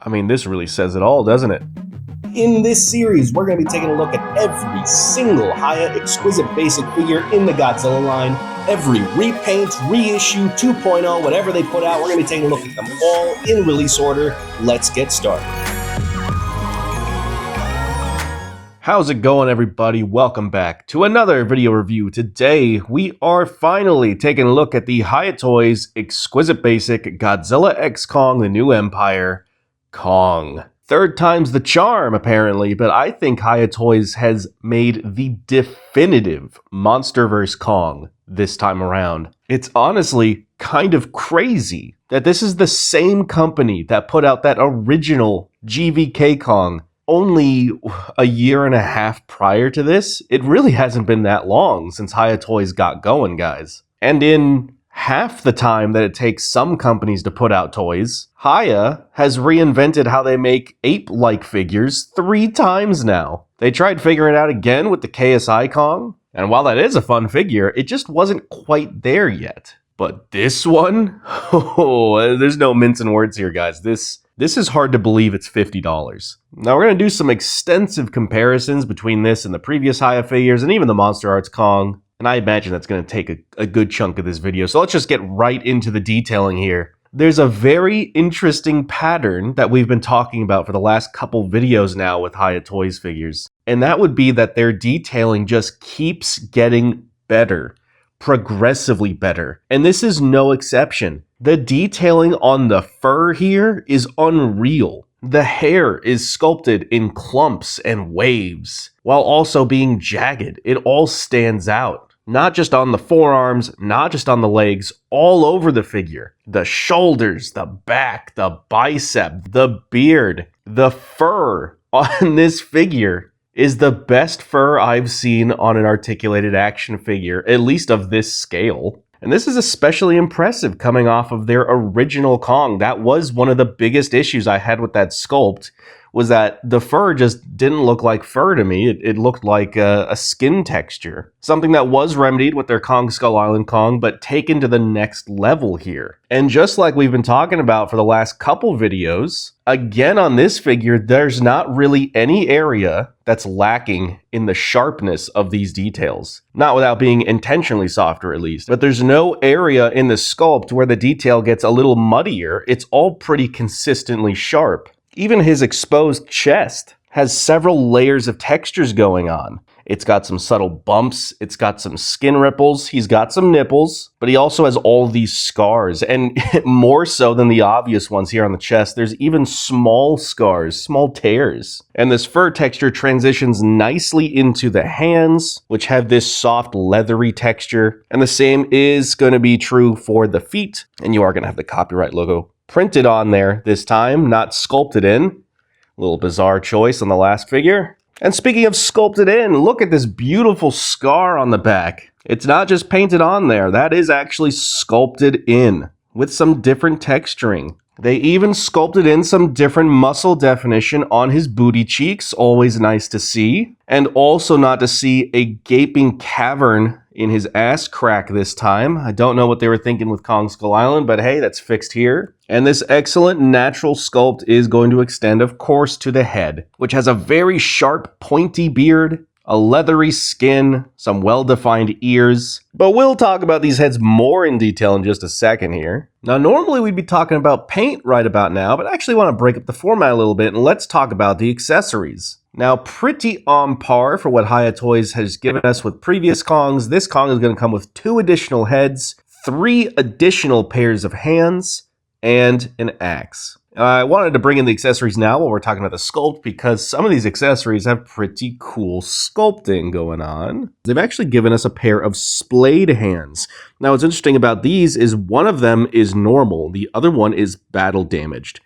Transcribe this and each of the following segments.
I mean, this really says it all, doesn't it? In this series, we're going to be taking a look at every single Hiya Exquisite basic figure in the Godzilla line, every repaint, reissue, 2.0, whatever they put out. We're going to be taking a look at them all in release order. Let's get started. How's it going, everybody? Welcome back to another video review. Today, we are finally taking a look at the Hiya Toys Exquisite Basic Godzilla X Kong: The New Empire Kong. Third time's the charm, apparently, but I think Hiya Toys has made the definitive MonsterVerse Kong this time around. It's honestly kind of crazy that this is the same company that put out that original GVK Kong only a year and a half prior to this. It really hasn't been that long since Hiya Toys got going, guys. And in half the time that it takes some companies to put out toys, Hiya has reinvented how they make ape-like figures 3 times now. They tried figuring it out again with the KSI Kong, and while that is a fun figure, it just wasn't quite there yet. But this one? Oh, there's no mincing words here, guys. This is hard to believe it's $50. Now, we're going to do some extensive comparisons between this and the previous Hiya figures, and even the Monster Arts Kong. And I imagine that's going to take a good chunk of this video. So let's just get right into the detailing here. There's a very interesting pattern that we've been talking about for the last couple videos now with Hiya Toys figures. And that would be that their detailing just keeps getting better. Progressively better. And this is no exception. The detailing on the fur here is unreal. The hair is sculpted in clumps and waves, while also being jagged. It all stands out. Not just on the forearms, not just on the legs, all over the figure. The shoulders, the back, the bicep, the beard, the fur on this figure is the best fur I've seen on an articulated action figure, at least of this scale. And this is especially impressive coming off of their original Kong. That was one of the biggest issues I had with that sculpt, was that the fur just didn't look like fur to me. It looked like a skin texture. Something that was remedied with their Kong Skull Island Kong, but taken to the next level here. And just like we've been talking about for the last couple videos, again on this figure, there's not really any area that's lacking in the sharpness of these details. Not without being intentionally softer, at least. But there's no area in the sculpt where the detail gets a little muddier. It's all pretty consistently sharp. Even his exposed chest has several layers of textures going on. It's got some subtle bumps, it's got some skin ripples, he's got some nipples, but he also has all these scars, and more so than the obvious ones here on the chest, there's even small scars, small tears. And this fur texture transitions nicely into the hands, which have this soft leathery texture, and the same is going to be true for the feet, and you are going to have the copyright logo printed on there this time, not sculpted in. A little bizarre choice on the last figure. And speaking of sculpted in, look at this beautiful scar on the back. It's not just painted on there, that is actually sculpted in with some different texturing. They even sculpted in some different muscle definition on his booty cheeks, always nice to see. And also not to see a gaping cavern in his ass crack this time. I don't know what they were thinking with Kong Skull Island, but hey, that's fixed here. And this excellent natural sculpt is going to extend, of course, to the head, which has a very sharp, pointy beard, a leathery skin, some well-defined ears. But we'll talk about these heads more in detail in just a second here. Now, normally we'd be talking about paint right about now, but I actually want to break up the format a little bit and let's talk about the accessories. Now, pretty on par for what Hiya Toys has given us with previous Kongs, this Kong is going to come with 2 additional heads, 3 additional pairs of hands, and an axe. I wanted to bring in the accessories now while we're talking about the sculpt because some of these accessories have pretty cool sculpting going on. They've actually given us a pair of splayed hands. Now, what's interesting about these is one of them is normal, the other one is battle damaged.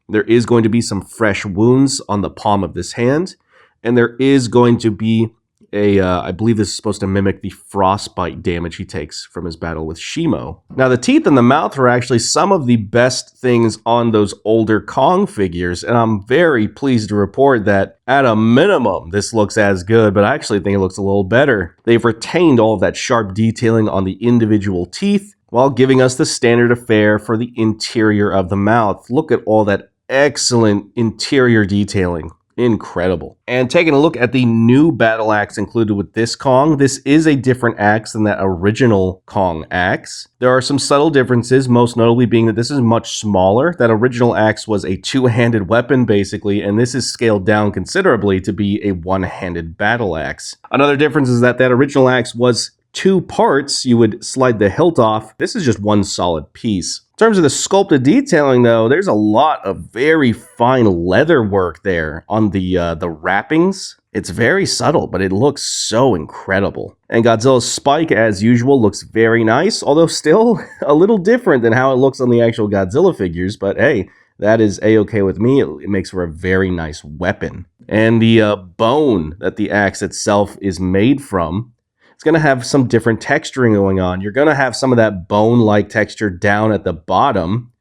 There is going to be some fresh wounds on the palm of this hand, and there is going to be I believe this is supposed to mimic the frostbite damage he takes from his battle with Shimo. Now, the teeth and the mouth are actually some of the best things on those older Kong figures, and I'm very pleased to report that at a minimum, this looks as good, but I actually think it looks a little better. They've retained all of that sharp detailing on the individual teeth, while giving us the standard of fare for the interior of the mouth. Look at all that excellent interior detailing. Incredible. And taking a look at the new battle axe included with this Kong, this is a different axe than that original Kong axe. There are some subtle differences, most notably being that this is much smaller. That original axe was a two-handed weapon, basically, and this is scaled down considerably to be a one-handed battle axe. Another difference is that original axe was two parts. You would slide the hilt off. This is just one solid piece. In terms of the sculpted detailing, though, there's a lot of very fine leather work there on the wrappings. It's very subtle, but it looks so incredible. And Godzilla's spike, as usual, looks very nice, although still a little different than how it looks on the actual Godzilla figures. But hey, that is a-okay with me. It makes for a very nice weapon. And the bone that the axe itself is made from, it's going to have some different texturing going on. You're going to have some of that bone-like texture down at the bottom,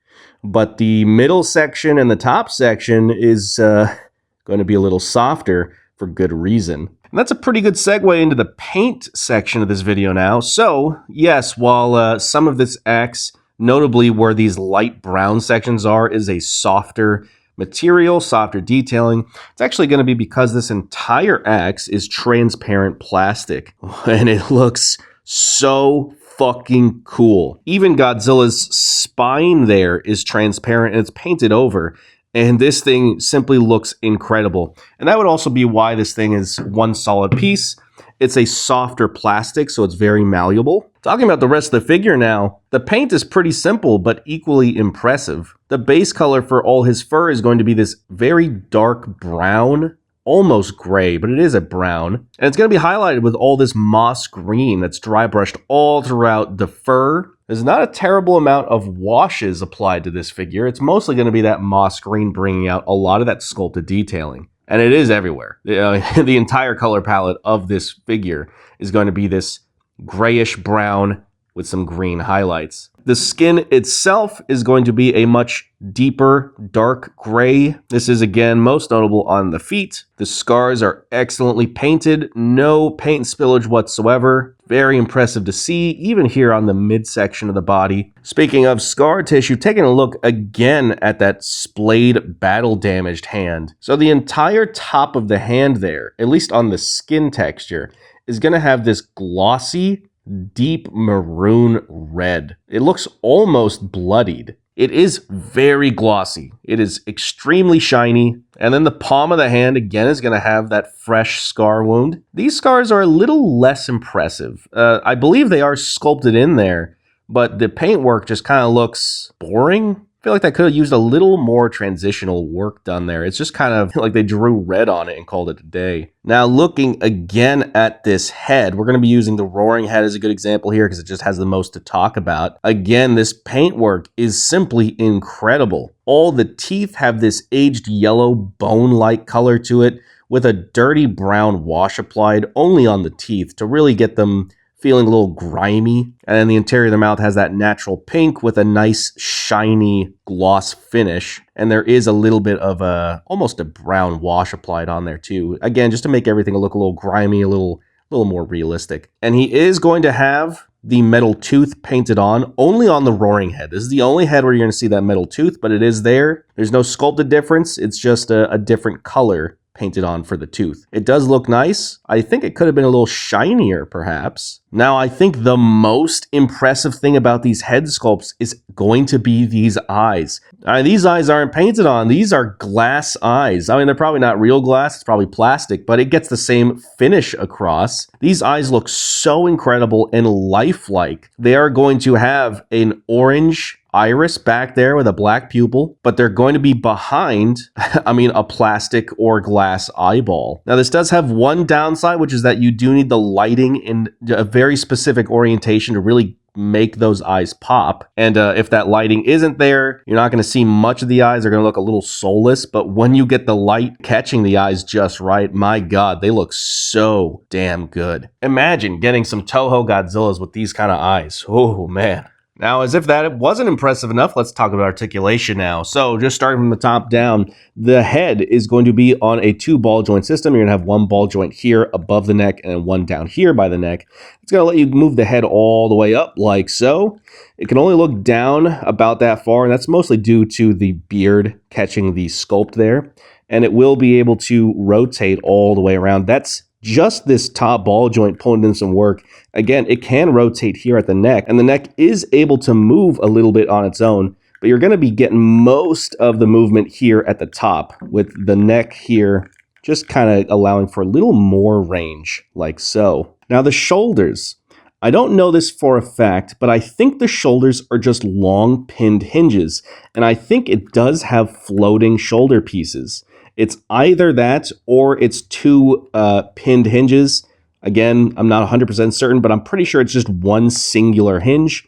but the middle section and the top section is going to be a little softer for good reason. And that's a pretty good segue into the paint section of this video now. So, yes, while some of this axe, notably where these light brown sections are, is a softer material, softer detailing, it's actually going to be because this entire axe is transparent plastic, and it looks so fucking cool. Even Godzilla's spine there is transparent and it's painted over, and this thing simply looks incredible. And that would also be why this thing is one solid piece. It's a softer plastic, so it's very malleable. Talking about the rest of the figure now, the paint is pretty simple, but equally impressive. The base color for all his fur is going to be this very dark brown, almost gray, but it is a brown. And it's going to be highlighted with all this moss green that's dry brushed all throughout the fur. There's not a terrible amount of washes applied to this figure. It's mostly going to be that moss green bringing out a lot of that sculpted detailing. And it is everywhere. The entire color palette of this figure is going to be this grayish brown with some green highlights. The skin itself is going to be a much deeper, dark gray. This is, again, most notable on the feet. The scars are excellently painted. No paint spillage whatsoever. Very impressive to see, even here on the midsection of the body. Speaking of scar tissue, taking a look again at that splayed, battle-damaged hand. So the entire top of the hand there, at least on the skin texture, is going to have this glossy, deep maroon red. It looks almost bloodied. It is very glossy. It is extremely shiny. And then the palm of the hand, again, is going to have that fresh scar wound. These scars are a little less impressive. I believe they are sculpted in there, but the paintwork just kind of looks boring. I feel like that could have used a little more transitional work done there. It's just kind of like they drew red on it and called it a day. Now, looking again at this head, we're going to be using the roaring head as a good example here because it just has the most to talk about. Again, this paintwork is simply incredible. All the teeth have this aged yellow bone-like color to it with a dirty brown wash applied only on the teeth to really get them feeling a little grimy. And then the interior of the mouth has that natural pink with a nice shiny gloss finish. And there is a little bit of almost a brown wash applied on there too. Again, just to make everything look a little grimy, a little more realistic. And he is going to have the metal tooth painted on only on the roaring head. This is the only head where you're going to see that metal tooth, but it is there. There's no sculpted difference. It's just a different color painted on for the tooth. It does look nice. I think it could have been a little shinier, perhaps. Now, I think the most impressive thing about these head sculpts is going to be these eyes. These eyes aren't painted on. These are glass eyes. I mean, they're probably not real glass. It's probably plastic, but it gets the same finish across. These eyes look so incredible and lifelike. They are going to have an orange iris back there with a black pupil, but they're going to be behind, a plastic or glass eyeball. Now, this does have one downside, which is that you do need the lighting in a very specific orientation to really make those eyes pop. And if that lighting isn't there, you're not going to see much of the eyes. They're going to look a little soulless, but when you get the light catching the eyes just right, my God, they look so damn good. Imagine getting some Toho Godzillas with these kind of eyes. Oh, man. Now, as if that wasn't impressive enough, let's talk about articulation now. So, just starting from the top down, the head is going to be on a 2 ball joint system. You're going to have 1 ball joint here above the neck and 1 down here by the neck. It's going to let you move the head all the way up like so. It can only look down about that far, and that's mostly due to the beard catching the sculpt there. And it will be able to rotate all the way around. That's just this top ball joint pulling in some work. Again, it can rotate here at the neck, and the neck is able to move a little bit on its own, but you're going to be getting most of the movement here at the top, with the neck here just kind of allowing for a little more range, like so. Now the shoulders. I don't know this for a fact, but I think the shoulders are just long pinned hinges, and I think it does have floating shoulder pieces. It's either that or it's 2 pinned hinges. Again, I'm not 100% certain, but I'm pretty sure it's just 1 singular hinge.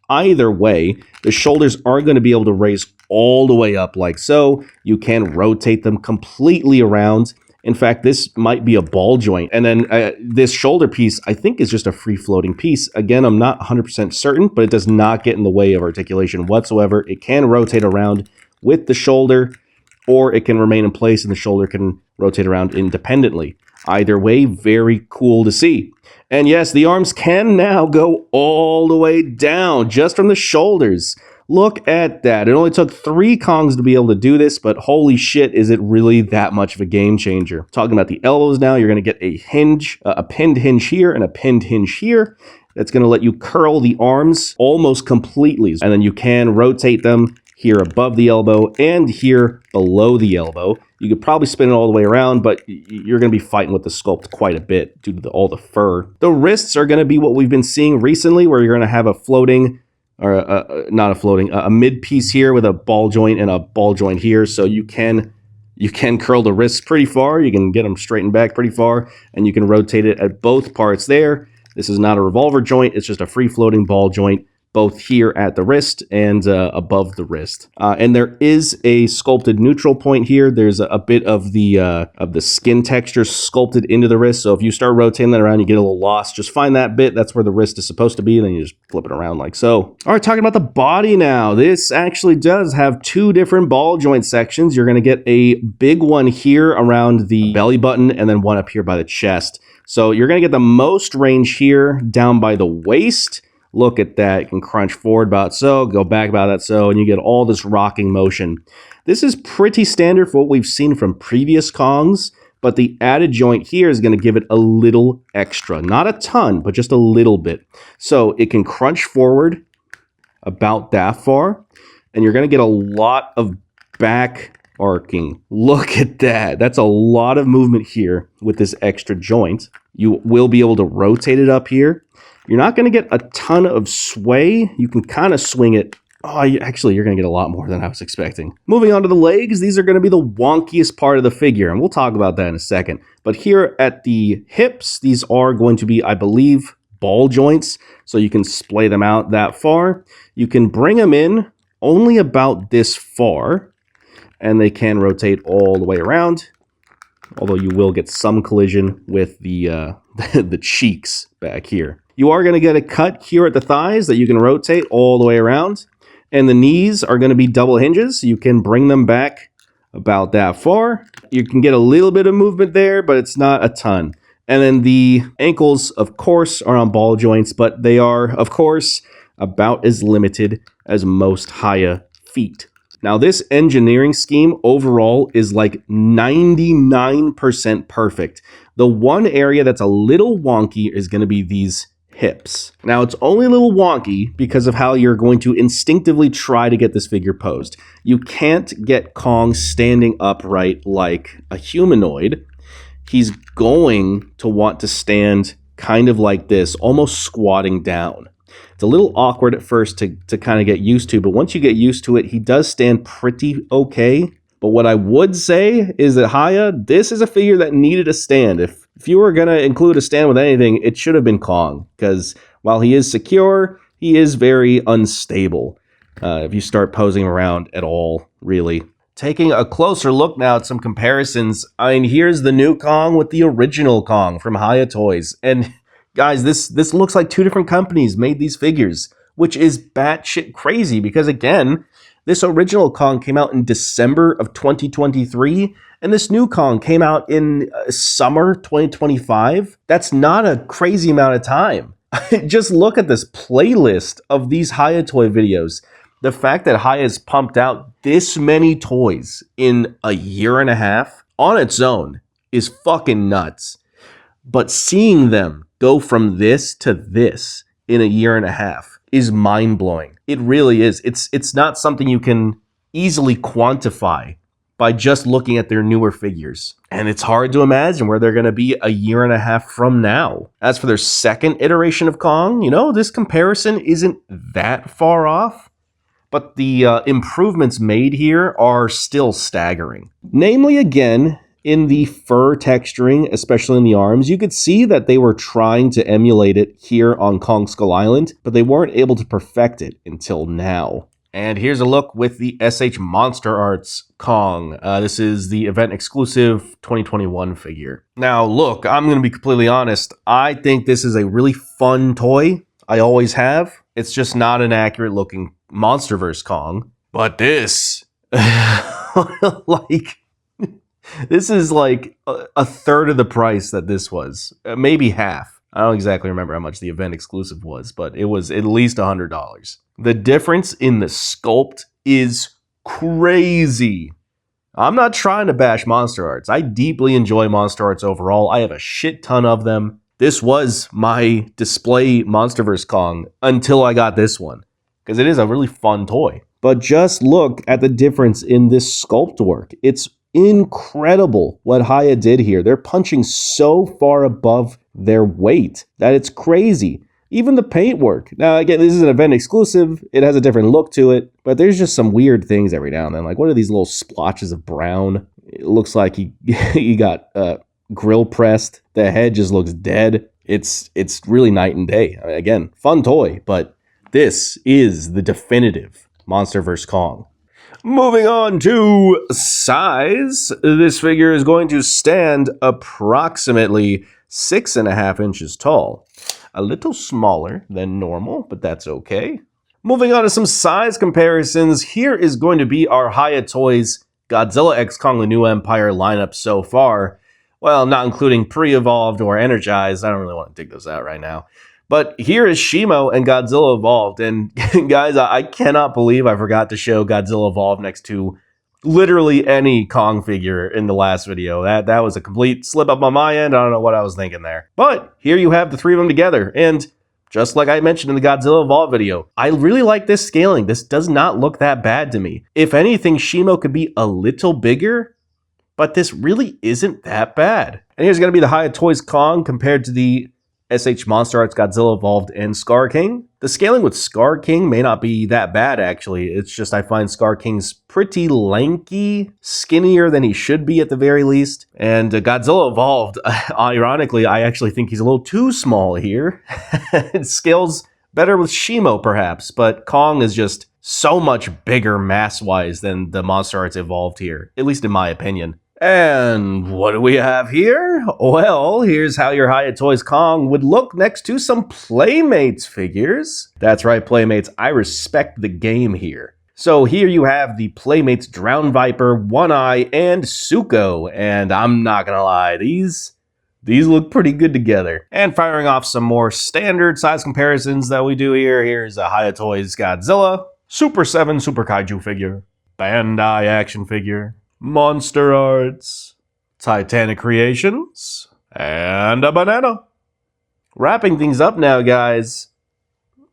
Either way, the shoulders are going to be able to raise all the way up like so. You can rotate them completely around. In fact, this might be a ball joint. And then this shoulder piece, I think, is just a free-floating piece. Again, I'm not 100% certain, but it does not get in the way of articulation whatsoever. It can rotate around with the shoulder, or it can remain in place and the shoulder can rotate around independently. Either way, very cool to see. And yes, the arms can now go all the way down just from the shoulders. Look at that. It only took 3 Kongs to be able to do this, but holy shit, is it really that much of a game changer. Talking about the elbows now, you're going to get a hinge, a pinned hinge here and a pinned hinge here. That's going to let you curl the arms almost completely. And then you can rotate them here above the elbow and here below the elbow. You could probably spin it all the way around, but you're going to be fighting with the sculpt quite a bit due to all the fur. The wrists are going to be what we've been seeing recently, where you're going to have a floating, or not a floating, a mid piece here with a ball joint and a ball joint here. So you can curl the wrists pretty far. You can get them straightened back pretty far, and you can rotate it at both parts there. This is not a revolver joint. It's just a free floating ball joint, both here at the wrist and above the wrist. And there is a sculpted neutral point here. There's a bit of the skin texture sculpted into the wrist. So if you start rotating that around, you get a little lost. Just find that bit. That's where the wrist is supposed to be. And then you just flip it around like so. All right, talking about the body now. This actually does have 2 different ball joint sections. You're going to get a big one here around the belly button and then one up here by the chest. So you're going to get the most range here down by the waist. Look at that. You can crunch forward about so, go back about that so, and you get all this rocking motion. This is pretty standard for what we've seen from previous Kongs, but the added joint here is going to give it a little extra. Not a ton, but just a little bit. So it can crunch forward about that far, and you're going to get a lot of back arcing. Look at that. That's a lot of movement here with this extra joint. You will be able to rotate it up here. You're not going to get a ton of sway. You can kind of swing it. Oh, actually, you're going to get a lot more than I was expecting. Moving on to the legs, these are going to be the wonkiest part of the figure, and we'll talk about that in a second. But here at the hips, these are going to be, I believe, ball joints, so you can splay them out that far. You can bring them in only about this far, and they can rotate all the way around, although you will get some collision with the the cheeks back here. You are going to get a cut here at the thighs that you can rotate all the way around. And the knees are going to be double hinges. So you can bring them back about that far. You can get a little bit of movement there, but it's not a ton. And then the ankles, of course, are on ball joints, but they are, of course, about as limited as most Hiya feet. Now, this engineering scheme overall is like 99% perfect. The one area that's a little wonky is going to be these hips. Now, it's only a little wonky because of how you're going to instinctively try to get this figure posed. You can't get Kong standing upright like a humanoid. He's going to want to stand kind of like this, almost squatting down. It's a little awkward at first to kind of get used to, but once you get used to it, he does stand pretty okay. But what I would say is that Hiya, this is a figure that needed a stand. If you were going to include a stand with anything, it should have been Kong, because while he is secure, he is very unstable if you start posing around at all, really. Taking a closer look now at some comparisons, I mean, here's the new Kong with the original Kong from Hiya Toys. And guys, this looks like 2 different companies made these figures. which is batshit crazy because, again, this original Kong came out in December of 2023, and this new Kong came out in summer 2025. That's not a crazy amount of time. Just look at this playlist of these Hiya toy videos. The fact that Hiya's pumped out this many toys in a year and a half on its own is fucking nuts. But seeing them go from this to this in a year and a half is mind-blowing. It really is. It's not something you can easily quantify by just looking at their newer figures. And it's hard to imagine where they're going to be a year and a half from now. As for their second iteration of Kong, this comparison isn't that far off. But the improvements made here are still staggering. Namely, again, in the fur texturing, especially in the arms, you could see that they were trying to emulate it here on Kong Skull Island, but they weren't able to perfect it until now. And here's a look with the SH Monster Arts Kong. This is the event exclusive 2021 figure. Now, look, I'm going to be completely honest. I think this is a really fun toy. I always have. It's just not an accurate looking Monsterverse Kong. But this, this is like a third of the price that this was. Maybe half. I don't exactly remember how much the event exclusive was, but it was at least $100. The difference in the sculpt is crazy. I'm not trying to bash Monster Arts. I deeply enjoy Monster Arts overall. I have a shit ton of them. This was my display Monsterverse Kong until I got this one, because it is a really fun toy. But just look at the difference in this sculpt work. It's incredible what Hiya did here. They're punching so far above their weight that it's crazy. Even the paint work. Now, again, this is an event exclusive. It has a different look to it, but there's just some weird things every now and then. Like, what are these little splotches of brown? It looks like he got grill pressed. The head just looks dead. It's really night and day. I mean, again, fun toy, but this is the definitive Monsterverse Kong. Moving on to size, this figure is going to stand approximately 6.5 inches tall. A little smaller than normal, but that's okay. Moving on to some size comparisons, here is going to be our Hiya Toys Godzilla x Kong: The New Empire lineup so far. Well, not including pre-evolved or energized. I don't really want to dig those out right now. But here is Shimo and Godzilla Evolved. And guys, I cannot believe I forgot to show Godzilla Evolved next to literally any Kong figure in the last video. That was a complete slip up on my end. I don't know what I was thinking there. But here you have the three of them together. And just like I mentioned in the Godzilla Evolved video, I really like this scaling. This does not look that bad to me. If anything, Shimo could be a little bigger, but this really isn't that bad. And here's going to be the Hiya Toys Kong compared to the SH Monster Arts Godzilla Evolved and Scar King. The scaling with Scar King may not be that bad, actually. It's just I find Scar King's pretty lanky, skinnier than he should be at the very least. And Godzilla Evolved, ironically, I actually think he's a little too small here. It scales better with Shimo, perhaps, but Kong is just so much bigger mass-wise than the Monster Arts Evolved here, at least in my opinion. And what do we have here? Well, here's how your Hiya Toys Kong would look next to some Playmates figures. That's right, Playmates, I respect the game here. So here you have the Playmates Drowned Viper, One Eye, and Suko. And I'm not gonna lie, these look pretty good together. And firing off some more standard size comparisons that we do here. Here's a Hiya Toys Godzilla, Super 7 Super Kaiju figure, Bandai action figure, Monster Arts, Titanic Creations, and a banana. Wrapping things up now, guys.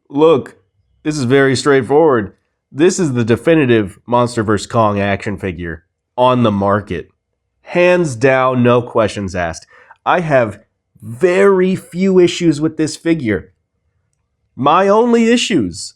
Look, this is very straightforward. This is the definitive Monsterverse Kong action figure on the market. Hands down, no questions asked. I have very few issues with this figure. My only issues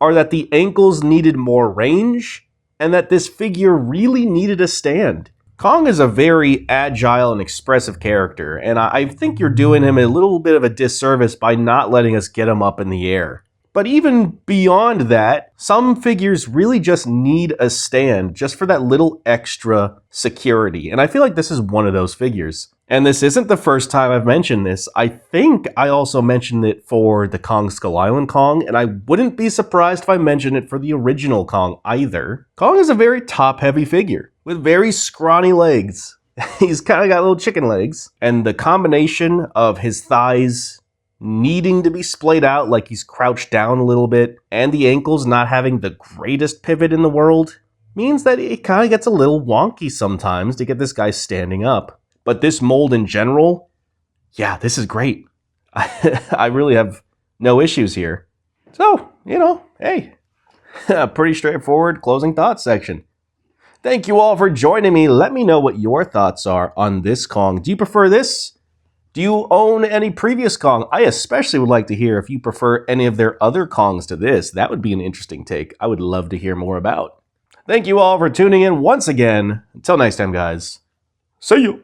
are that the ankles needed more range and that this figure really needed a stand. Kong is a very agile and expressive character, and I think you're doing him a little bit of a disservice by not letting us get him up in the air. But even beyond that, some figures really just need a stand just for that little extra security. And I feel like this is one of those figures. And this isn't the first time I've mentioned this. I think I also mentioned it for the Kong Skull Island Kong, and I wouldn't be surprised if I mentioned it for the original Kong either. Kong is a very top-heavy figure with very scrawny legs. He's kind of got little chicken legs. And the combination of his thighs needing to be splayed out like he's crouched down a little bit, and the ankles not having the greatest pivot in the world, means that it kind of gets a little wonky sometimes to get this guy standing up. But this mold in general, yeah, this is great. I really have no issues here. So, hey, pretty straightforward closing thoughts section. Thank you all for joining me. Let me know what your thoughts are on this Kong. Do you prefer this? Do you own any previous Kong? I especially would like to hear if you prefer any of their other Kongs to this. That would be an interesting take. I would love to hear more about. Thank you all for tuning in once again. Until next time, guys. See you.